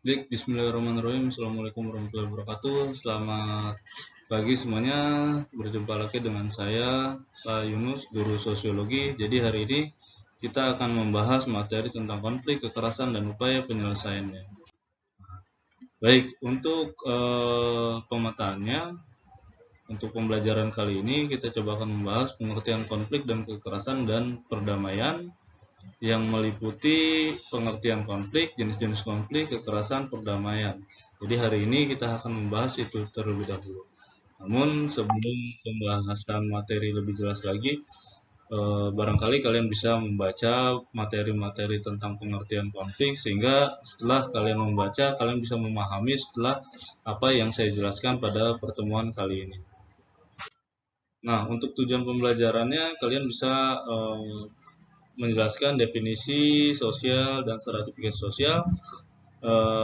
Baik, bismillahirrahmanirrahim. Assalamualaikum warahmatullahi wabarakatuh. Selamat pagi semuanya. Berjumpa lagi dengan saya, Pak Yunus, guru sosiologi. Jadi hari ini kita akan membahas materi tentang konflik, kekerasan, dan upaya penyelesaiannya. Baik, untuk pemetaannya, untuk pembelajaran kali ini kita coba akan membahas pengertian konflik dan kekerasan dan perdamaian yang meliputi pengertian konflik, jenis-jenis konflik, kekerasan, perdamaian. Jadi hari ini kita akan membahas itu terlebih dahulu. Namun sebelum pembahasan materi lebih jelas lagi, barangkali kalian bisa membaca materi-materi tentang pengertian konflik sehingga setelah kalian membaca, kalian bisa memahami setelah apa yang saya jelaskan pada pertemuan kali ini. Nah, untuk tujuan pembelajarannya, kalian bisa menjelaskan definisi sosial dan stratifikasi sosial,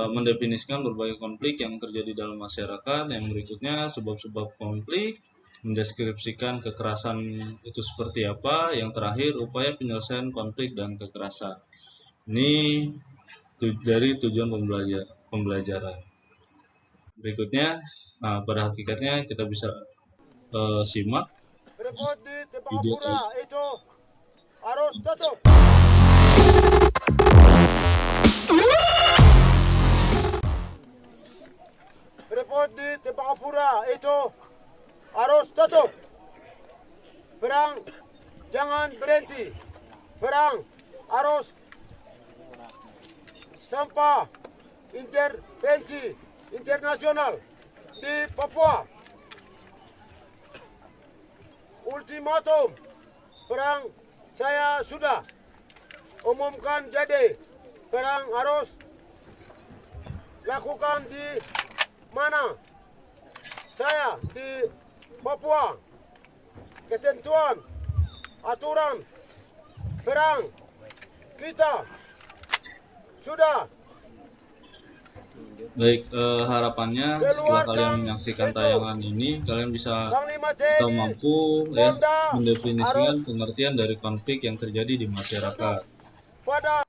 mendefinisikan berbagai konflik yang terjadi dalam masyarakat. Yang berikutnya sebab-sebab konflik, mendeskripsikan kekerasan itu seperti apa. Yang terakhir upaya penyelesaian konflik dan kekerasan. Ini dari tujuan pembelajaran. Berikutnya, nah pada hakikatnya kita bisa simak Report di video Tembagapura itu harus tutup. Report di Tembagapura itu harus tutup. Perang jangan berhenti. Perang harus sampai intervensi internasional di Papua. Ultimatum perang saya sudah umumkan, jadi perang harus lakukan di mana? Saya di Papua. Ketentuan aturan perang kita sudah. Baik, harapannya setelah kalian menyaksikan tayangan ini, kalian bisa atau mampu ya mendefinisikan pengertian dari konflik yang terjadi di masyarakat. Pada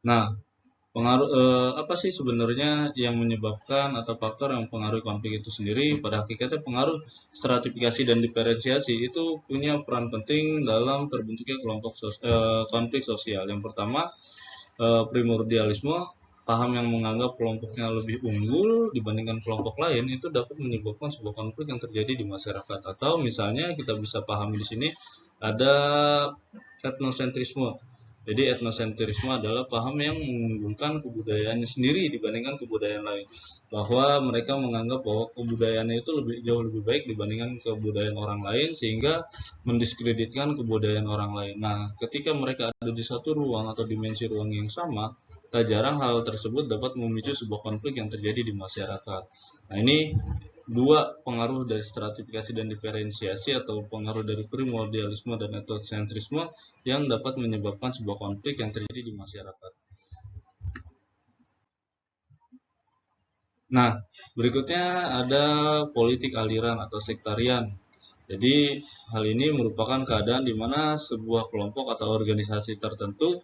Nah, pengaruh apa sih sebenarnya yang menyebabkan atau faktor yang mempengaruhi konflik itu sendiri? Pada hakikatnya pengaruh stratifikasi dan diferensiasi itu punya peran penting dalam terbentuknya konflik sosial. Yang pertama, primordialisme, paham yang menganggap kelompoknya lebih unggul dibandingkan kelompok lain itu dapat menyebabkan sebuah konflik yang terjadi di masyarakat. Atau misalnya kita bisa pahami di sini ada etnosentrisme. Jadi etnosentrisme adalah paham yang mengunggulkan kebudayaannya sendiri dibandingkan kebudayaan lain. Bahwa mereka menganggap bahwa kebudayaannya itu jauh lebih baik dibandingkan kebudayaan orang lain sehingga mendiskreditkan kebudayaan orang lain. Nah, ketika mereka ada di satu ruang atau dimensi ruang yang sama, tak jarang hal tersebut dapat memicu sebuah konflik yang terjadi di masyarakat. Nah, ini dua pengaruh dari stratifikasi dan diferensiasi atau pengaruh dari primordialisme dan etnosentrisme yang dapat menyebabkan sebuah konflik yang terjadi di masyarakat. Nah, berikutnya ada politik aliran atau sektarian. Jadi, hal ini merupakan keadaan di mana sebuah kelompok atau organisasi tertentu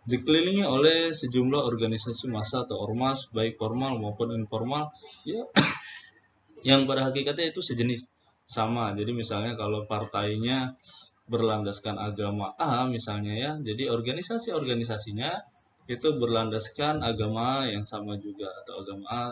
dikelilingi oleh sejumlah organisasi massa atau ormas, baik formal maupun informal, ya, yang pada hakikatnya itu sejenis sama. Jadi misalnya kalau partainya berlandaskan agama A misalnya ya, jadi organisasi-organisasinya itu berlandaskan agama yang sama juga atau agama A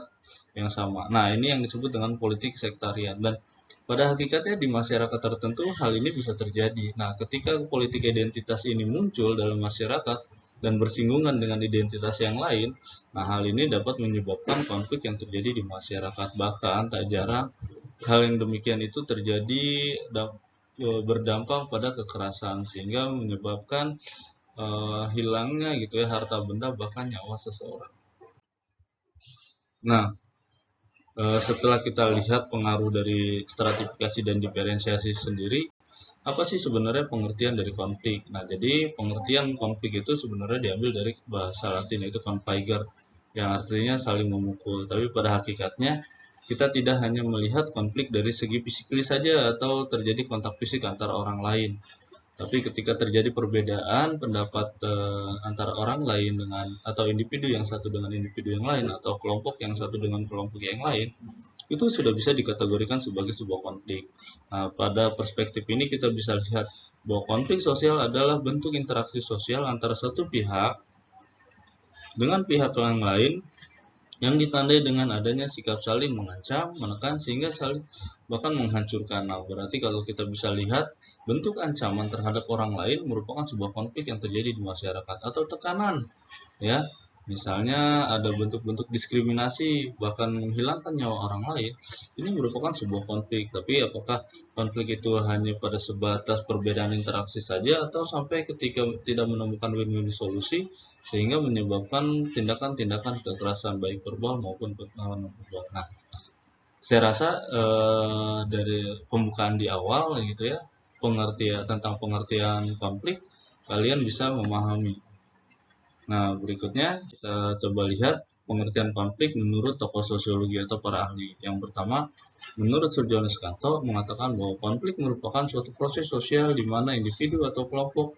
yang sama. Nah, ini yang disebut dengan politik sektarian dan pada hakikatnya di masyarakat tertentu hal ini bisa terjadi. Nah, ketika politik identitas ini muncul dalam masyarakat dan bersinggungan dengan identitas yang lain, nah hal ini dapat menyebabkan konflik yang terjadi di masyarakat. Bahkan tak jarang hal yang demikian itu terjadi berdampak pada kekerasan sehingga menyebabkan hilangnya gitu ya harta benda bahkan nyawa seseorang. Nah, setelah kita lihat pengaruh dari stratifikasi dan diferensiasi sendiri, apa sih sebenarnya pengertian dari konflik? Nah, jadi pengertian konflik itu sebenarnya diambil dari bahasa Latin yaitu configere yang artinya saling memukul. Tapi pada hakikatnya kita tidak hanya melihat konflik dari segi fisikly saja atau terjadi kontak fisik antara orang lain. Tapi ketika terjadi perbedaan pendapat antara orang lain dengan atau individu yang satu dengan individu yang lain atau kelompok yang satu dengan kelompok yang lain, itu sudah bisa dikategorikan sebagai sebuah konflik. Nah, pada perspektif ini kita bisa lihat bahwa konflik sosial adalah bentuk interaksi sosial antara satu pihak dengan pihak yang lain yang ditandai dengan adanya sikap saling mengancam, menekan, sehingga saling bahkan menghancurkan. Nah, berarti kalau kita bisa lihat, bentuk ancaman terhadap orang lain merupakan sebuah konflik yang terjadi di masyarakat atau tekanan, ya. Misalnya ada bentuk-bentuk diskriminasi, bahkan menghilangkan nyawa orang lain, ini merupakan sebuah konflik. Tapi apakah konflik itu hanya pada sebatas perbedaan interaksi saja atau sampai ketika tidak menemukan win-win solusi sehingga menyebabkan tindakan-tindakan kekerasan baik verbal maupun non-verbal. Nah, saya rasa dari pembukaan di awal gitu ya, pengertian konflik kalian bisa memahami. Nah, berikutnya kita coba lihat pengertian konflik menurut tokoh sosiologi atau para ahli. Yang pertama, menurut Sir Johannes Canto mengatakan bahwa konflik merupakan suatu proses sosial di mana individu atau kelompok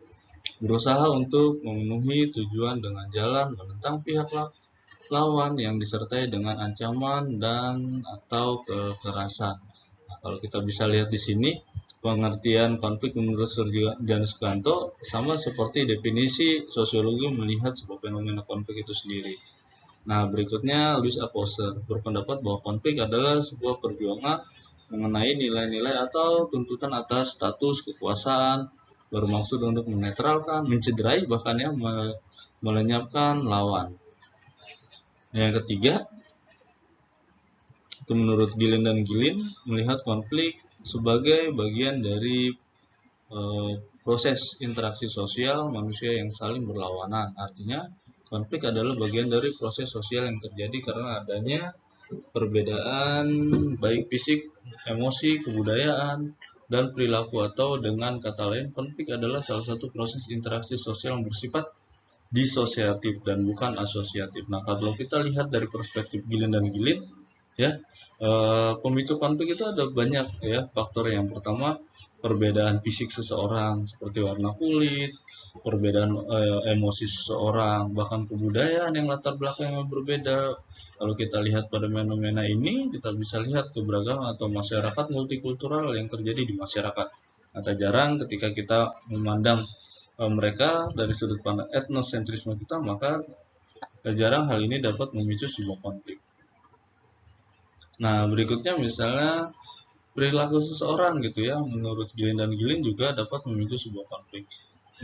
berusaha untuk memenuhi tujuan dengan jalan menentang pihak lawan yang disertai dengan ancaman dan atau kekerasan. Nah, kalau kita bisa lihat di sini, pengertian konflik menurut Sir Johannes Canto sama seperti definisi sosiologi melihat sebuah fenomena konflik itu sendiri. Nah, berikutnya Louis Althusser berpendapat bahwa konflik adalah sebuah perjuangan mengenai nilai-nilai atau tuntutan atas status kekuasaan bermaksud untuk menetralkan, mencederai bahkan ya melenyapkan lawan. Yang ketiga, itu menurut Gillen dan Gillin melihat konflik sebagai bagian dari proses interaksi sosial manusia yang saling berlawanan. Artinya konflik adalah bagian dari proses sosial yang terjadi karena adanya perbedaan baik fisik, emosi, kebudayaan, dan perilaku atau dengan kata lain konflik adalah salah satu proses interaksi sosial yang bersifat disosiatif dan bukan asosiatif. Nah, kalau kita lihat dari perspektif Gillen dan Gillin, ya. Pemicu konflik itu ada banyak ya faktor. Yang pertama, perbedaan fisik seseorang seperti warna kulit, perbedaan emosi seseorang, bahkan kebudayaan yang latar belakangnya berbeda. Kalau kita lihat pada fenomena ini, kita bisa lihat keberagaman atau masyarakat multikultural yang terjadi di masyarakat. Atau jarang ketika kita memandang mereka dari sudut pandang etnosentrisme kita, maka jarang hal ini dapat memicu sebuah konflik. Nah, berikutnya misalnya perilaku seseorang gitu ya, menurut Gilin dan Gilin juga dapat memicu sebuah konflik.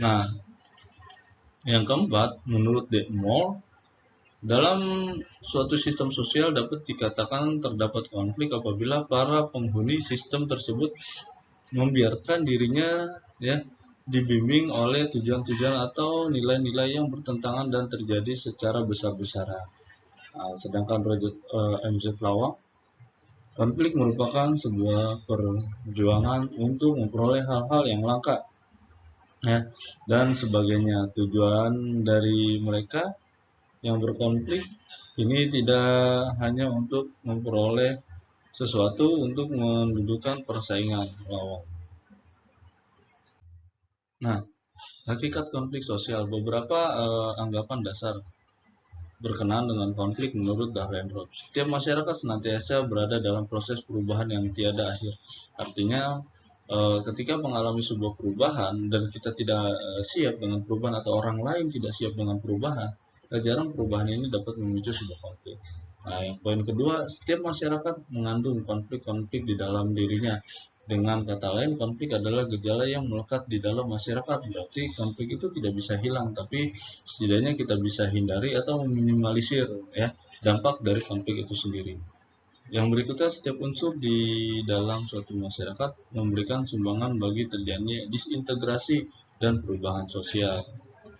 Nah, yang keempat, menurut Detmold, dalam suatu sistem sosial dapat dikatakan terdapat konflik apabila para penghuni sistem tersebut membiarkan dirinya ya dibimbing oleh tujuan-tujuan atau nilai-nilai yang bertentangan dan terjadi secara besar-besaran. Nah, sedangkan Roger MZ Lawang, konflik merupakan sebuah perjuangan untuk memperoleh hal-hal yang langka ya dan sebagainya. Tujuan dari mereka yang berkonflik ini tidak hanya untuk memperoleh sesuatu untuk mendudukan persaingan lawan. Nah, hakikat konflik sosial, beberapa anggapan dasar berkenaan dengan konflik menurut Dahrendorf. Setiap masyarakat senantiasa berada dalam proses perubahan yang tiada akhir. Artinya, ketika mengalami sebuah perubahan dan kita tidak siap dengan perubahan atau orang lain tidak siap dengan perubahan, jarang perubahan ini dapat memicu sebuah konflik. Nah, yang poin kedua, setiap masyarakat mengandung konflik-konflik di dalam dirinya. Dengan kata lain, konflik adalah gejala yang melekat di dalam masyarakat. Berarti konflik itu tidak bisa hilang, tapi setidaknya kita bisa hindari atau meminimalisir ya dampak dari konflik itu sendiri. Yang berikutnya, setiap unsur di dalam suatu masyarakat memberikan sumbangan bagi terjadinya disintegrasi dan perubahan sosial.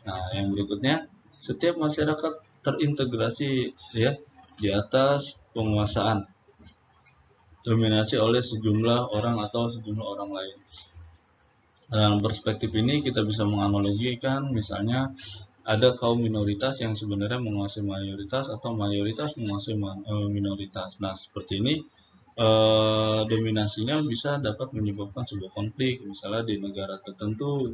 Nah, yang berikutnya, setiap masyarakat terintegrasi ya di atas penguasaan dominasi oleh sejumlah orang atau sejumlah orang lain. Dalam perspektif ini kita bisa menganalogikan misalnya ada kaum minoritas yang sebenarnya menguasai mayoritas atau mayoritas menguasai minoritas. Nah, seperti ini dominasinya bisa dapat menyebabkan sebuah konflik. Misalnya di negara tertentu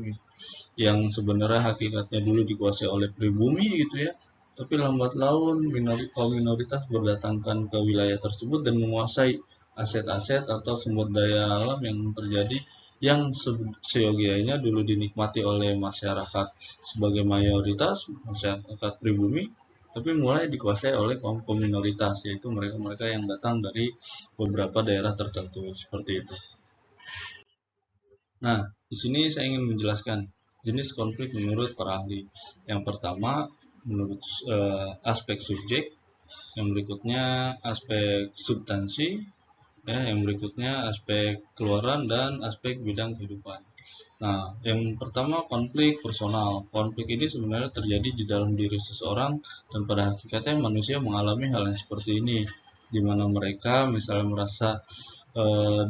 yang sebenarnya hakikatnya dulu dikuasai oleh pribumi gitu ya, tapi lambat laun kaum minoritas berdatangkan ke wilayah tersebut dan menguasai aset-aset atau sumber daya alam yang terjadi yang seyogianya dulu dinikmati oleh masyarakat sebagai mayoritas, masyarakat pribumi, tapi mulai dikuasai oleh kaum minoritas, yaitu mereka-mereka yang datang dari beberapa daerah tertentu, seperti itu. Nah, di sini saya ingin menjelaskan jenis konflik menurut para ahli. Yang pertama, menurut aspek subjek, yang berikutnya aspek substansi, ya, yang berikutnya aspek keluaran dan aspek bidang kehidupan. Nah, yang pertama konflik personal. Konflik ini sebenarnya terjadi di dalam diri seseorang dan pada hakikatnya manusia mengalami hal yang seperti ini, di mana mereka misalnya merasa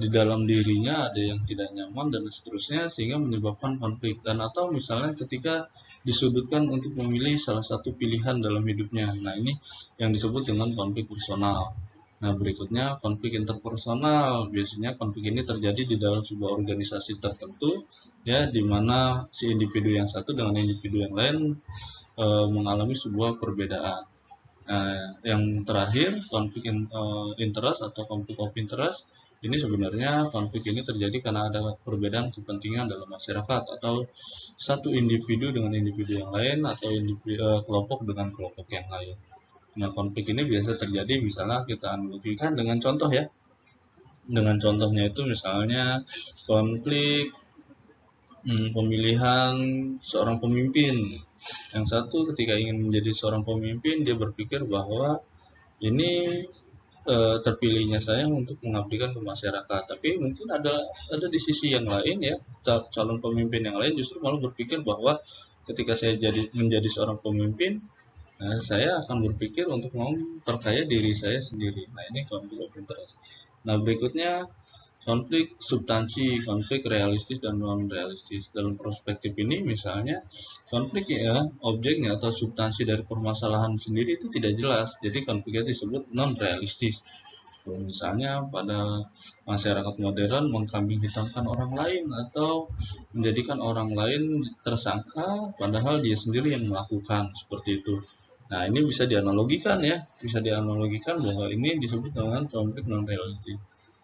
di dalam dirinya ada yang tidak nyaman dan seterusnya sehingga menyebabkan konflik, dan atau misalnya ketika disudutkan untuk memilih salah satu pilihan dalam hidupnya. Nah, ini yang disebut dengan konflik personal. Nah, berikutnya konflik interpersonal. Biasanya konflik ini terjadi di dalam sebuah organisasi tertentu ya, di mana si individu yang satu dengan individu yang lain mengalami sebuah perbedaan. Nah, yang terakhir konflik interest atau konflik of interest. Ini sebenarnya konflik ini terjadi karena ada perbedaan kepentingan dalam masyarakat atau satu individu dengan individu yang lain atau kelompok dengan kelompok yang lain. Nah, konflik ini biasa terjadi misalnya kita analogikan dengan contoh ya. Dengan contohnya itu misalnya konflik pemilihan seorang pemimpin. Yang satu ketika ingin menjadi seorang pemimpin, dia berpikir bahwa ini terpilihnya saya untuk mengabdikan ke masyarakat. Tapi mungkin ada di sisi yang lain ya, calon pemimpin yang lain justru malah berpikir bahwa ketika saya menjadi seorang pemimpin, saya akan berpikir untuk memperkaya diri saya sendiri. Nah, ini konflik of interest. Nah, berikutnya konflik substansi, konflik realistis dan non realistis. Dalam perspektif ini misalnya konflik ya objeknya atau substansi dari permasalahan sendiri itu tidak jelas, jadi konfliknya disebut non realistis. Misalnya pada masyarakat modern mengkambing hitamkan orang lain atau menjadikan orang lain tersangka padahal dia sendiri yang melakukan seperti itu. Nah, ini bisa dianalogikan ya, bisa dianalogikan bahwa ini disebut dengan konflik non reality.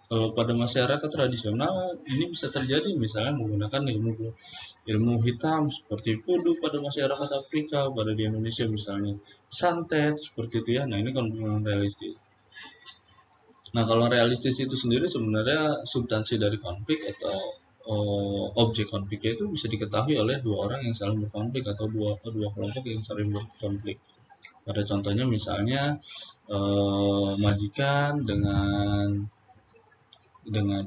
Kalau pada masyarakat tradisional ini bisa terjadi misalnya menggunakan ilmu hitam seperti voodoo pada masyarakat Afrika, pada di Indonesia misalnya santet seperti itu ya. Nah, ini konflik non realistis. Nah, kalau realistis itu sendiri sebenarnya substansi dari konflik atau objek konfliknya itu bisa diketahui oleh dua orang yang saling berkonflik atau dua kelompok yang saling berkonflik. Pada contohnya misalnya majikan dengan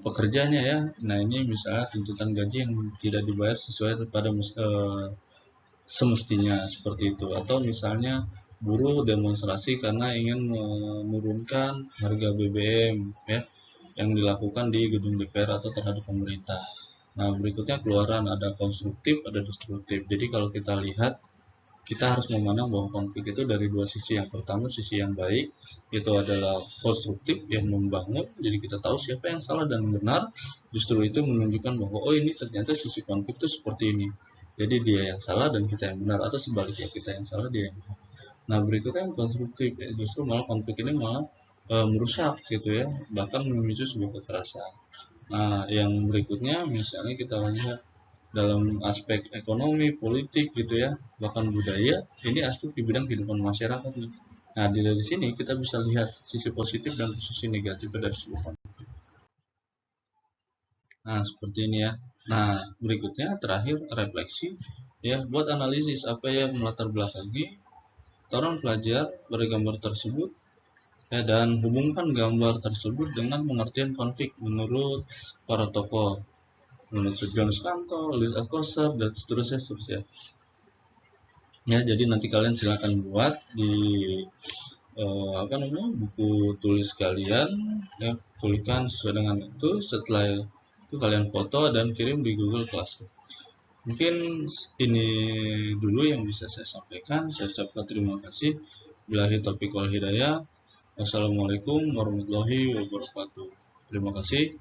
pekerjanya ya. Nah, ini misalnya tuntutan gaji yang tidak dibayar sesuai pada semestinya seperti itu, atau misalnya buruh demonstrasi karena ingin menurunkan harga BBM ya yang dilakukan di gedung DPR atau terhadap pemerintah. Nah, berikutnya keluaran ada konstruktif, ada destruktif. Jadi kalau kita lihat, kita harus memandang bahwa konflik itu dari dua sisi. Yang pertama, sisi yang baik, itu adalah konstruktif yang membangun, jadi kita tahu siapa yang salah dan benar. Justru itu menunjukkan bahwa oh, ini ternyata sisi konflik itu seperti ini, jadi dia yang salah dan kita yang benar, atau sebaliknya kita yang salah dia yang benar. Nah, berikutnya yang konstruktif, ya, justru malah konflik ini malah merusak gitu ya, bahkan memicu sebuah kekerasan. Nah, yang berikutnya misalnya kita lihat dalam aspek ekonomi, politik gitu ya, bahkan budaya, ini aspek di bidang kehidupan masyarakat nih. Nah, dari sini kita bisa lihat sisi positif dan sisi negatif dari sebuah konflik. Nah, seperti ini ya. Nah, berikutnya terakhir refleksi ya, buat analisis apa yang melatar belakangi orang pelajar pada gambar tersebut ya, dan hubungkan gambar tersebut dengan pengertian konflik menurut para tokoh, menurut John Skanto, Louis Althusser, dan seterusnya. Ya, jadi nanti kalian silakan buat di buku tulis kalian ya, tuliskan sesuai dengan itu. Setelah itu kalian foto dan kirim di Google Classroom. Mungkin ini dulu yang bisa saya sampaikan. Saya ucapkan terima kasih. Billahi taufiq wal hidayah. Wassalamualaikum warahmatullahi wabarakatuh. Terima kasih.